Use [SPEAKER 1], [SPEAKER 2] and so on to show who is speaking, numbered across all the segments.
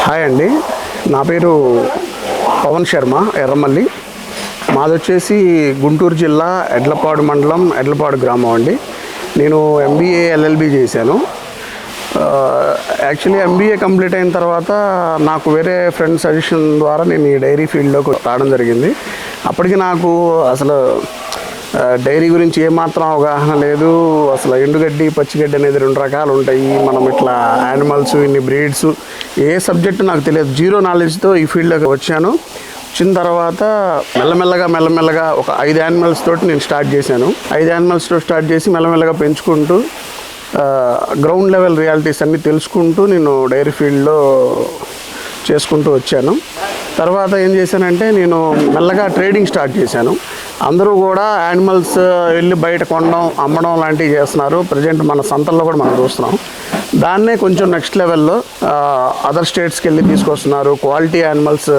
[SPEAKER 1] Hi అండి, నా పేరు పవన్ శర్మ ఎర్రమల్లి. మాది వచ్చేసి గుంటూరు జిల్లా ఎడ్లపాడు మండలం ఎడ్లపాడు గ్రామం అండి. నేను ఎంబీఏ ఎల్ఎల్బి చేశాను. యాక్చువల్లీ ఎంబీఏ కంప్లీట్ అయిన తర్వాత నాకు వేరే ఫ్రెండ్ సజెషన్ ద్వారా నేను ఈ డైరీ ఫీల్డ్లోకి రావడం జరిగింది. అప్పటికి నాకు అసలు డైరీ గురించి ఏమాత్రం అవగాహన లేదు. అసలు ఎండుగడ్డి పచ్చిగడ్డి అనేది రెండు రకాలు ఉంటాయి. మనం ఇట్లా యానిమల్స్, ఇన్ని బ్రీడ్స్, ఏ సబ్జెక్టు నాకు తెలియదు. జీరో నాలెడ్జ్తో ఈ ఫీల్డ్లోకి వచ్చాను. వచ్చిన తర్వాత మెల్లమెల్లగా ఒక 5 యానిమల్స్ తోటి నేను స్టార్ట్ చేశాను. 5 యానిమల్స్తో స్టార్ట్ చేసి మెల్లమెల్లగా పెంచుకుంటూ గ్రౌండ్ లెవెల్ రియాలిటీస్ అన్నీ తెలుసుకుంటూ నేను డైరీ ఫీల్డ్లో చేసుకుంటూ వచ్చాను. తర్వాత ఏం చేశానంటే నేను మెల్లగా ట్రేడింగ్ స్టార్ట్ చేశాను. అందరూ కూడా యానిమల్స్ వెళ్ళి బయట కొనడం, అమ్మడం లాంటివి చేస్తున్నారు. ప్రజెంట్ మన సంతల్లో కూడా మనం చూస్తున్నాం. దాన్నే కొంచెం నెక్స్ట్ లెవెల్లో అదర్ స్టేట్స్కి వెళ్ళి తీసుకొస్తున్నారు. క్వాలిటీ యానిమల్స్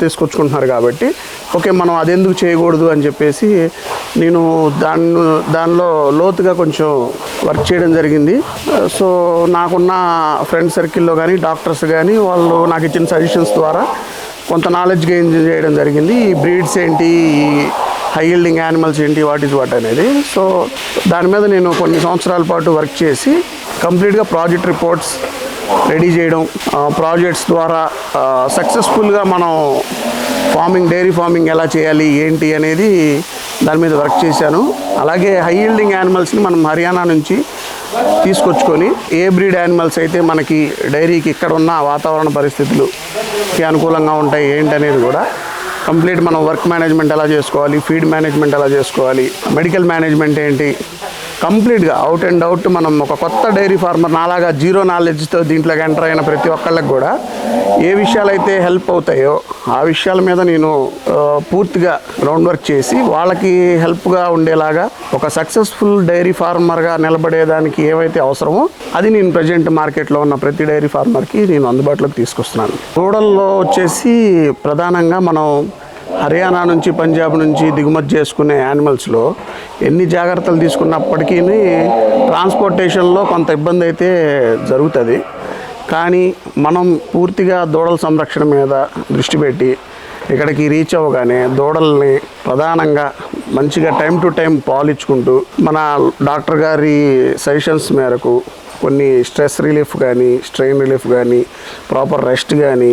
[SPEAKER 1] తీసుకొచ్చుకుంటున్నారు. కాబట్టి ఓకే, మనం అదెందుకు చేయకూడదు అని చెప్పేసి నేను దానిలో లోతుగా కొంచెం వర్క్ చేయడం జరిగింది. సో నాకున్న ఫ్రెండ్ సర్కిల్లో కానీ డాక్టర్స్ కానీ వాళ్ళు నాకు ఇచ్చిన సజెషన్స్ ద్వారా కొంత నాలెడ్జ్ గెయిన్ చేయడం జరిగింది. ఈ బ్రీడ్స్ ఏంటి, ఈ హై యీల్డింగ్ యానిమల్స్ ఏంటి, వాట్ అనేది. సో దాని మీద నేను కొన్ని సంవత్సరాల పాటు వర్క్ చేసి కంప్లీట్గా ప్రాజెక్ట్ రిపోర్ట్స్ రెడీ చేయడం, ప్రాజెక్ట్స్ ద్వారా సక్సెస్ఫుల్గా మనం డైరీ ఫార్మింగ్ ఎలా చేయాలి ఏంటి అనేది దాని మీద వర్క్ చేశాను. అలాగే హై యీల్డింగ్ యానిమల్స్ని మనం హర్యానా నుంచి తీసుకొచ్చుకొని ఏ బ్రీడ్ యానిమల్స్ అయితే మనకి డైరీకి ఇక్కడ ఉన్న వాతావరణ పరిస్థితులకి అనుకూలంగా ఉంటాయి ఏంటి అనేది కూడా కంప్లీట్ మనం వర్క్ మేనేజ్మెంట్ ఎలా చేసుకోవాలి, ఫీడ్ మేనేజ్మెంట్ ఎలా చేసుకోవాలి, మెడికల్ మేనేజ్మెంట్ ఏంటి, కంప్లీట్గా అవుట్ అండ్ అవుట్ మనం ఒక కొత్త డైరీ ఫార్మర్ నాలాగా జీరో నాలెడ్జ్తో దీంట్లోకి ఎంటర్ అయిన ప్రతి ఒక్కళ్ళకి కూడా ఏ విషయాలైతే హెల్ప్ అవుతాయో ఆ విషయాల మీద నేను పూర్తిగా గ్రౌండ్ వర్క్ చేసి వాళ్ళకి హెల్ప్గా ఉండేలాగా ఒక సక్సెస్ఫుల్ డైరీ ఫార్మర్గా నిలబడేదానికి ఏవైతే అవసరమో అది నేను ప్రజెంట్ మార్కెట్లో ఉన్న ప్రతి డైరీ ఫార్మర్కి నేను అందుబాటులోకి తీసుకొస్తున్నాను. రూరల్లో వచ్చేసి ప్రధానంగా మనం హర్యానా నుంచి, పంజాబ్ నుంచి దిగుమతి చేసుకునే యానిమల్స్లో ఎన్ని జాగ్రత్తలు తీసుకున్నప్పటికీ ట్రాన్స్పోర్టేషన్లో కొంత ఇబ్బంది అయితే జరుగుతుంది. కానీ మనం పూర్తిగా దూడల సంరక్షణ మీద దృష్టి పెట్టి ఇక్కడికి రీచ్ అవ్వగానే దూడల్ని ప్రధానంగా మంచిగా టైం టు టైం పాలిచ్చుకుంటూ మన డాక్టర్ గారి సజెషన్స్ మేరకు కొన్ని స్ట్రెస్ రిలీఫ్ కానీ, స్ట్రెయిన్ రిలీఫ్ కానీ, ప్రాపర్ రెస్ట్ కానీ,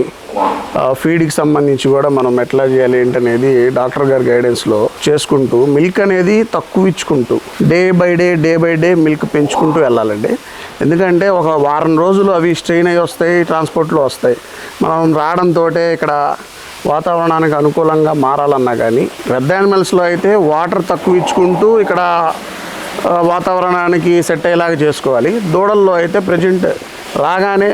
[SPEAKER 1] ఫీడ్కి సంబంధించి కూడా మనం ఎట్లా చేయాలి ఏంటనేది డాక్టర్ గారి గైడెన్స్లో చేసుకుంటూ మిల్క్ అనేది తక్కువ ఇచ్చుకుంటూ డే బై డే మిల్క్ పెంచుకుంటూ వెళ్ళాలండి. ఎందుకంటే ఒక వారం రోజులు అవి స్ట్రెయిన్ అయ్యి వస్తాయి, ట్రాన్స్పోర్ట్లో వస్తాయి. మనం రావడంతో ఇక్కడ వాతావరణానికి అనుకూలంగా మారాలన్నా కానీ పెద్ద యానిమల్స్లో అయితే వాటర్ తక్కువ ఇచ్చుకుంటూ ఇక్కడ వాతావరణానికి సెట్ అయ్యేలాగా చేసుకోవాలి. దూడల్లో అయితే ప్రజెంట్ రాగానే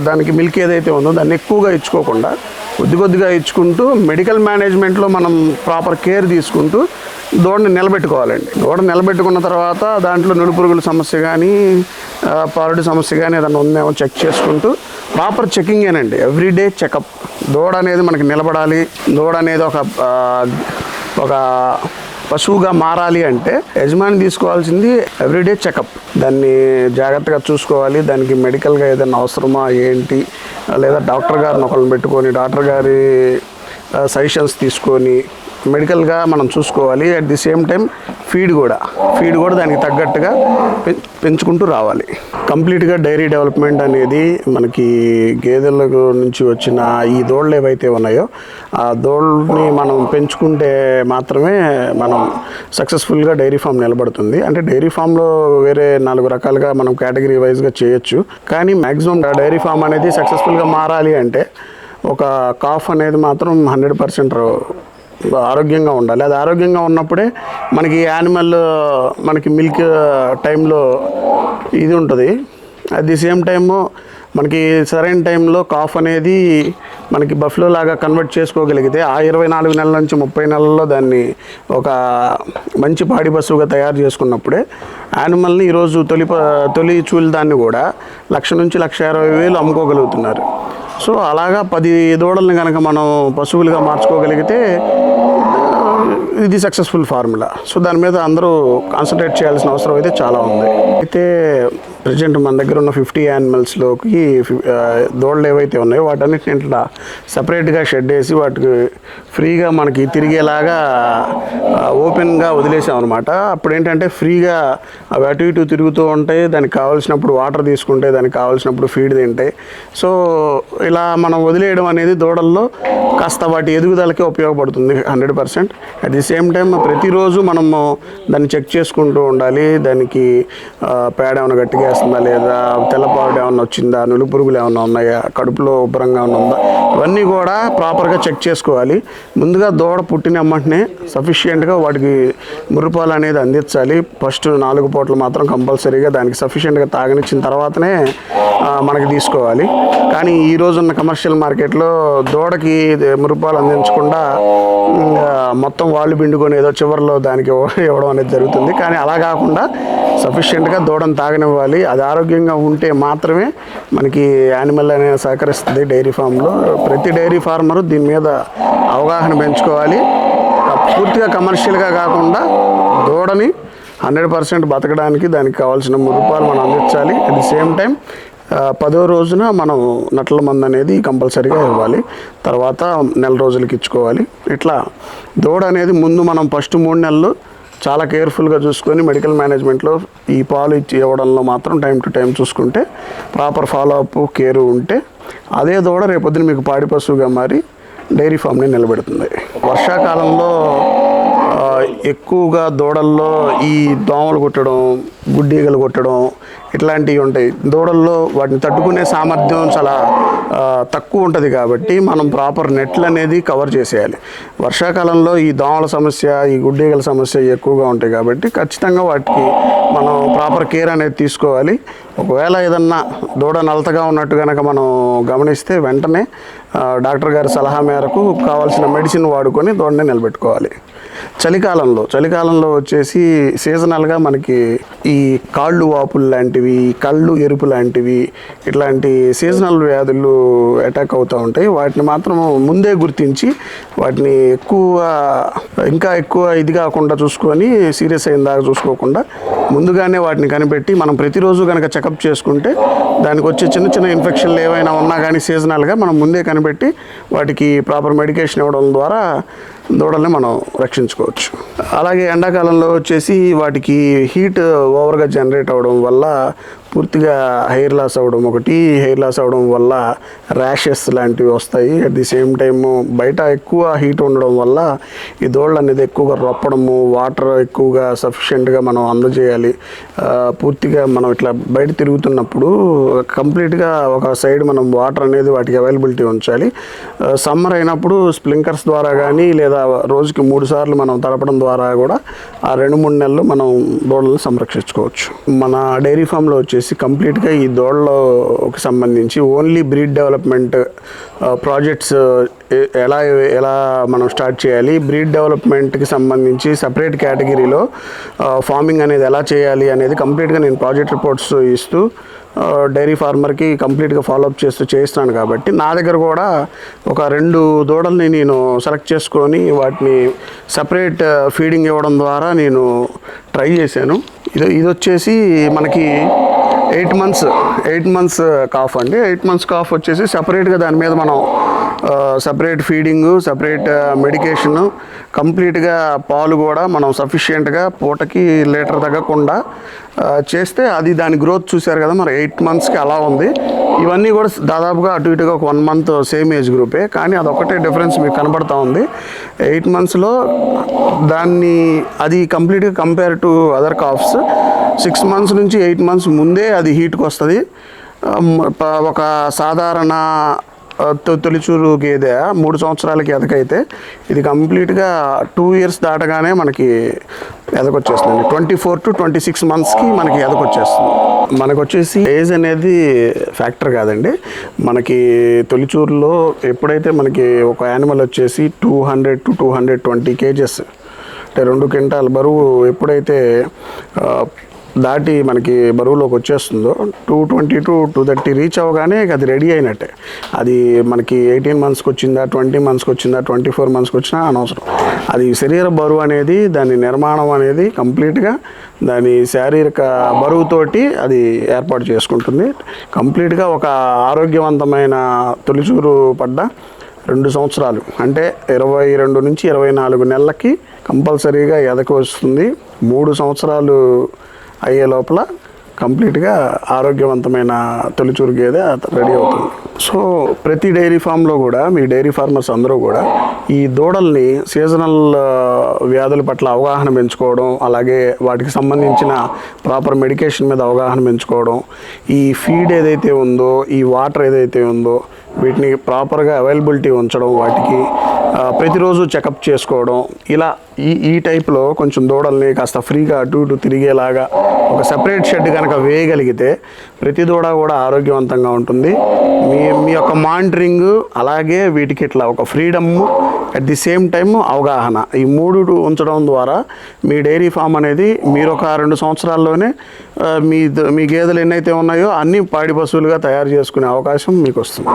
[SPEAKER 1] దానికి మిల్క్ ఏదైతే ఉందో దాన్ని ఎక్కువగా ఇచ్చుకోకుండా కొద్దిగా ఇచ్చుకుంటూ మెడికల్ మేనేజ్మెంట్లో మనం ప్రాపర్ కేర్ తీసుకుంటూ దూడని నిలబెట్టుకోవాలండి. దూడ నిలబెట్టుకున్న తర్వాత దాంట్లో నుడిపురుగుల సమస్య కానీ, పారుడి సమస్య కానీ ఏదైనా ఉందేమో చెక్ చేసుకుంటూ ప్రాపర్ చెకింగేనండి. Everyday checkup. దూడ అనేది మనకి నిలబడాలి, దూడ అనేది ఒక పశువుగా మారాలి అంటే యజమాని తీసుకోవాల్సింది ఎవ్రీడే చెకప్. దాన్ని జాగ్రత్తగా చూసుకోవాలి. దానికి మెడికల్గా ఏదైనా అవసరమా ఏంటి, లేదా డాక్టర్ గారిని ఒకరిని పెట్టుకొని డాక్టర్ గారి సజెషన్స్ తీసుకొని మెడికల్గా మనం చూసుకోవాలి. At the same time feed కూడా దానికి తగ్గట్టుగా పెంచుకుంటూ రావాలి. కంప్లీట్గా డైరీ డెవలప్మెంట్ అనేది మనకి గేదెల నుంచి వచ్చిన ఈ దూడలు ఏవైతే ఉన్నాయో ఆ దూడని మనం పెంచుకుంటే మాత్రమే మనం సక్సెస్ఫుల్గా డైరీ ఫామ్ నిలబడుతుంది. అంటే డైరీ ఫామ్లో వేరే 4 రకాలుగా మనం కేటగిరీ వైజ్గా చేయొచ్చు. కానీ మ్యాక్సిమం డైరీ ఫామ్ అనేది సక్సెస్ఫుల్గా మారాలి అంటే ఒక కాఫ్ అనేది మాత్రం 100% ఆరోగ్యంగా ఉండాలి. అది ఆరోగ్యంగా ఉన్నప్పుడే మనకి యానిమల్ మనకి మిల్క్ టైంలో ఇది ఉంటుంది. అట్ ది సేమ్ టైము మనకి సరైన టైంలో కాఫ్ అనేది మనకి బఫ్లో లాగా కన్వర్ట్ చేసుకోగలిగితే ఆ 24 నెలల నుంచి 30 నెలల్లో దాన్ని ఒక మంచి పాడి పశువుగా తయారు చేసుకున్నప్పుడే యానిమల్ని ఈరోజు తొలి చూలు దాన్ని కూడా 1,00,000 నుంచి 1,20,000 అమ్ముకోగలుగుతున్నారు. సో అలాగా 10 దూడల్ని కనుక మనం పశువులుగా మార్చుకోగలిగితే ఇది సక్సెస్ఫుల్ ఫార్ములా. సో దాని మీద అందరూ కాన్సన్ట్రేట్ చేయాల్సిన అవసరం అయితే చాలా ఉంది. అయితే ప్రజెంట్ మన దగ్గర ఉన్న 50 యానిమల్స్లోకి దూడలు ఏవైతే ఉన్నాయో వాటన్నిటిని ఇట్లా సపరేట్గా షెడ్ వేసి వాటికి ఫ్రీగా మనకి తిరిగేలాగా ఓపెన్గా వదిలేసాం అనమాట. అప్పుడు ఏంటంటే ఫ్రీగా అవి అటు ఇటు తిరుగుతూ ఉంటాయి, దానికి కావాల్సినప్పుడు వాటర్ తీసుకుంటే, దానికి కావాల్సినప్పుడు ఫీడ్ తింటాయి. సో ఇలా మనం వదిలేయడం అనేది దూడల్లో కాస్త వాటి ఎదుగుదలకే ఉపయోగపడుతుంది 100%. అట్ ది సేమ్ టైం ప్రతిరోజు మనము దాన్ని చెక్ చేసుకుంటూ ఉండాలి. దానికి పేడ ఏమైనా గట్టిగా వేస్తుందా లేదా, తెల్లపాడు ఏమైనా వచ్చిందా, నులు పురుగులు ఏమైనా ఉన్నాయా, కడుపులో ఉబ్బరంగా ఉందా, ఇవన్నీ కూడా ప్రాపర్గా చెక్ చేసుకోవాలి. ముందుగా దూడ పుట్టిన వెంటనే సఫిషియెంట్గా వాటికి ముర్రపాలు అనేది అందించాలి. ఫస్ట్ 4 పూటలు మాత్రం కంపల్సరీగా దానికి సఫిషియెంట్గా తాగనిచ్చిన తర్వాతనే మనకి తీసుకోవాలి. కానీ ఈ రోజున్న కమర్షియల్ మార్కెట్లో దూడకి ముర్రపాలు అందించకుండా మొత్తం వాళ్ళు పిండుకొని ఏదో చివరిలో దానికి ఇవ్వడం అనేది జరుగుతుంది. కానీ అలా కాకుండా సఫిషియెంట్గా దూడను తాగనివ్వాలి. అది ఆరోగ్యంగా ఉంటే మాత్రమే మనకి యానిమల్ అనేది సహకరిస్తుంది డైరీ ఫామ్లో. ప్రతి డైరీ ఫార్మరు దీని మీద అవగాహన పెంచుకోవాలి. పూర్తిగా కమర్షియల్గా కాకుండా దూడని 100% బతకడానికి దానికి కావాల్సిన ముర్రపాలు మనం అందించాలి. అట్ ది సేమ్ టైం 10వ రోజున మనం నట్ల మందు అనేది కంపల్సరీగా ఇవ్వాలి. తర్వాత నెల రోజులకి ఇచ్చుకోవాలి. ఇట్లా దూడ అనేది ముందు మనం ఫస్ట్ 3 నెలలు చాలా కేర్ఫుల్గా చూసుకొని మెడికల్ మేనేజ్మెంట్లో ఈ పాలు ఇవ్వడంలో మాత్రం టైం టు టైం చూసుకుంటే, ప్రాపర్ ఫాలోఅప్ కేరు ఉంటే అదే దూడ రేపొద్దున మీకు పాడి పశువుగా మారి డైరీ ఫామ్ని నిలబెడుతుంది. వర్షాకాలంలో ఎక్కువగా దూడల్లో ఈ దోమలు కొట్టడం, గుడ్డీగలు కొట్టడం ఇట్లాంటివి ఉంటాయి. దూడల్లో వాటిని తట్టుకునే సామర్థ్యం చాలా తక్కువ ఉంటుంది కాబట్టి మనం ప్రాపర్ నెట్లు అనేది కవర్ చేసేయాలి. వర్షాకాలంలో ఈ దోమల సమస్య, ఈ గుడ్డీగల సమస్య ఎక్కువగా ఉంటాయి కాబట్టి ఖచ్చితంగా వాటికి మనం ప్రాపర్ కేర్ అనేది తీసుకోవాలి. ఒకవేళ ఏదన్నా దూడ నలతగా ఉన్నట్టు కనుక మనం గమనిస్తే వెంటనే డాక్టర్ గారి సలహా మేరకు కావాల్సిన మెడిసిన్ వాడుకొని దూడని నిలబెట్టుకోవాలి. చలికాలంలో వచ్చేసి సీజనల్గా మనకి ఈ కాళ్ళు వాపులు లాంటివి, కళ్ళు ఎరుపు లాంటివి ఇట్లాంటి సీజనల్ వ్యాధులు అటాక్ అవుతూ ఉంటాయి. వాటిని మాత్రం ముందే గుర్తించి వాటిని ఇంకా ఎక్కువ ఇది కాకుండా చూసుకొని, సీరియస్ అయిన దాకా చూసుకోకుండా ముందుగానే వాటిని కనిపెట్టి మనం ప్రతిరోజు కనుక చెకప్ చేసుకుంటే దానికి వచ్చే చిన్న చిన్న ఇన్ఫెక్షన్లు ఏవైనా ఉన్నా కానీ సీజనల్గా మనం ముందే కనిపెట్టి వాటికి ప్రాపర్ మెడికేషన్ ఇవ్వడం ద్వారా దూడల్ని మనం రక్షించుకోవచ్చు. అలాగే ఎండాకాలంలో వచ్చేసి వాటికి హీట్ ఓవర్గా జనరేట్ అవ్వడం వల్ల పూర్తిగా హెయిర్ లాస్ అవ్వడం వల్ల ర్యాషెస్ లాంటివి వస్తాయి. అట్ ది సేమ్ టైము బయట ఎక్కువ హీట్ ఉండడం వల్ల ఈ దూడలు అనేది ఎక్కువగా రొప్పడము, వాటర్ ఎక్కువగా సఫిషియెంట్గా మనం అందజేయాలి. పూర్తిగా మనం ఇట్లా బయట తిరుగుతున్నప్పుడు కంప్లీట్గా ఒక సైడ్ మనం వాటర్ అనేది వాటికి అవైలబిలిటీ ఉంచాలి. సమ్మర్ అయినప్పుడు స్ప్రింక్లర్స్ ద్వారా కానీ లేదా రోజుకి 3 సార్లు మనం తడపడం ద్వారా కూడా ఆ 2-3 నెలలు మనం దూడలను సంరక్షించుకోవచ్చు. మన డైరీ ఫామ్లో వచ్చేసి కంప్లీట్గా ఈ దూడలకు సంబంధించి ఓన్లీ బ్రీడ్ డెవలప్మెంట్ ప్రాజెక్ట్స్ ఎలా మనం స్టార్ట్ చేయాలి, బ్రీడ్ డెవలప్మెంట్కి సంబంధించి సపరేట్ కేటగిరీలో ఫార్మింగ్ అనేది ఎలా చేయాలి అనేది కంప్లీట్గా నేను ప్రాజెక్ట్ రిపోర్ట్స్ ఇస్తూ డైరీ ఫార్మర్కి కంప్లీట్గా ఫాలోఅప్ చేస్తున్నాను. కాబట్టి నా దగ్గర కూడా ఒక 2 దూడల్ని నేను సెలెక్ట్ చేసుకొని వాటిని సపరేట్ ఫీడింగ్ ఇవ్వడం ద్వారా నేను ట్రై చేశాను. ఇది వచ్చేసి మనకి 8 మంత్స్ కాఫ్ అండి. 8 మంత్స్ కాఫ్ వచ్చేసి సపరేట్గా దాని మీద మనం సపరేట్ ఫీడింగు, సపరేట్ మెడికేషను, కంప్లీట్గా పాలు కూడా మనం సఫిషియెంట్గా పూటకి లీటర్ తగ్గకుండా చేస్తే అది దాని గ్రోత్ చూశారు కదా మరి 8 మంత్స్కి అలా ఉంది. ఇవన్నీ కూడా దాదాపుగా అటు ఇటుగా ఒక 1 మంత్ సేమ్ ఏజ్ గ్రూపే, కానీ అదొకటే డిఫరెన్స్ మీకు కనబడుతూ ఉంది. 8 మంత్స్లో అది కంప్లీట్గా compare to other calves 6 months నుంచి 8 మంత్స్ ముందే అది హీట్కి వస్తుంది. ఒక సాధారణ తొలిచూరు గేదె 3 సంవత్సరాలకి ఎదకైతే ఇది కంప్లీట్గా 2 ఇయర్స్ దాటగానే మనకి ఎదకొచ్చేస్తుంది. 24 to 26 మంత్స్కి మనకి ఎదకొచ్చేస్తుంది. మనకు వచ్చేసి ఏజ్ అనేది ఫ్యాక్టర్ కాదండి. మనకి తొలిచూరులో ఎప్పుడైతే మనకి ఒక యానిమల్ వచ్చేసి 200 to 220 kgs అంటే 2 క్వింటాల్ బరువు ఎప్పుడైతే దాటి మనకి బరువులోకి వచ్చేస్తుందో 220 to 230 రీచ్ అవ్వగానే అది రెడీ అయినట్టే. అది మనకి 18 monthsకి వచ్చిందా, 20 monthsకి వచ్చిందా, 24 monthsకి వచ్చినా అనవసరం. అది శరీర బరువు అనేది, దాని నిర్మాణం అనేది కంప్లీట్గా దాని శారీరక బరువుతోటి అది ఏర్పాటు చేసుకుంటుంది. కంప్లీట్గా ఒక ఆరోగ్యవంతమైన తొలిచూరు పడ్డ 2 సంవత్సరాలు అంటే 22 నుంచి 24 నెలలకి కంపల్సరీగా ఎదకు వస్తుంది. 3 సంవత్సరాలు అయ్యే లోపల కంప్లీట్గా ఆరోగ్యవంతమైన తొలిచూరు గేదె రెడీ అవుతుంది. సో ప్రతి డైరీ ఫామ్లో కూడా మీ డైరీ ఫార్మర్స్ అందరూ కూడా ఈ దూడల్ని సీజనల్ వ్యాధుల పట్ల అవగాహన పెంచుకోవడం, అలాగే వాటికి సంబంధించిన ప్రాపర్ మెడికేషన్ మీద అవగాహన పెంచుకోవడం, ఈ ఫీడ్ ఏదైతే ఉందో, ఈ వాటర్ ఏదైతే ఉందో వీటిని ప్రాపర్గా అవైలబిలిటీ ఉంచడం, వాటికి ప్రతిరోజు చెకప్ చేసుకోవడం, ఇలా ఈ టైప్లో కొంచెం దూడల్ని కాస్త ఫ్రీగా అటు ఇటు తిరిగేలాగా ఒక సెపరేట్ షెడ్ కనుక వేయగలిగితే ప్రతి దూడ కూడా ఆరోగ్యవంతంగా ఉంటుంది. మీ యొక్క మానిటరింగ్, అలాగే వీటికి ఇట్లా ఒక freedom, at the same time అవగాహన, ఈ 3 ఉంచడం ద్వారా మీ డైరీ ఫామ్ అనేది మీరు ఒక 2 సంవత్సరాల్లోనే మీ గేదెలు ఎన్నైతే ఉన్నాయో అన్నీ పాడి పశువులుగా తయారు చేసుకునే అవకాశం మీకు వస్తుంది.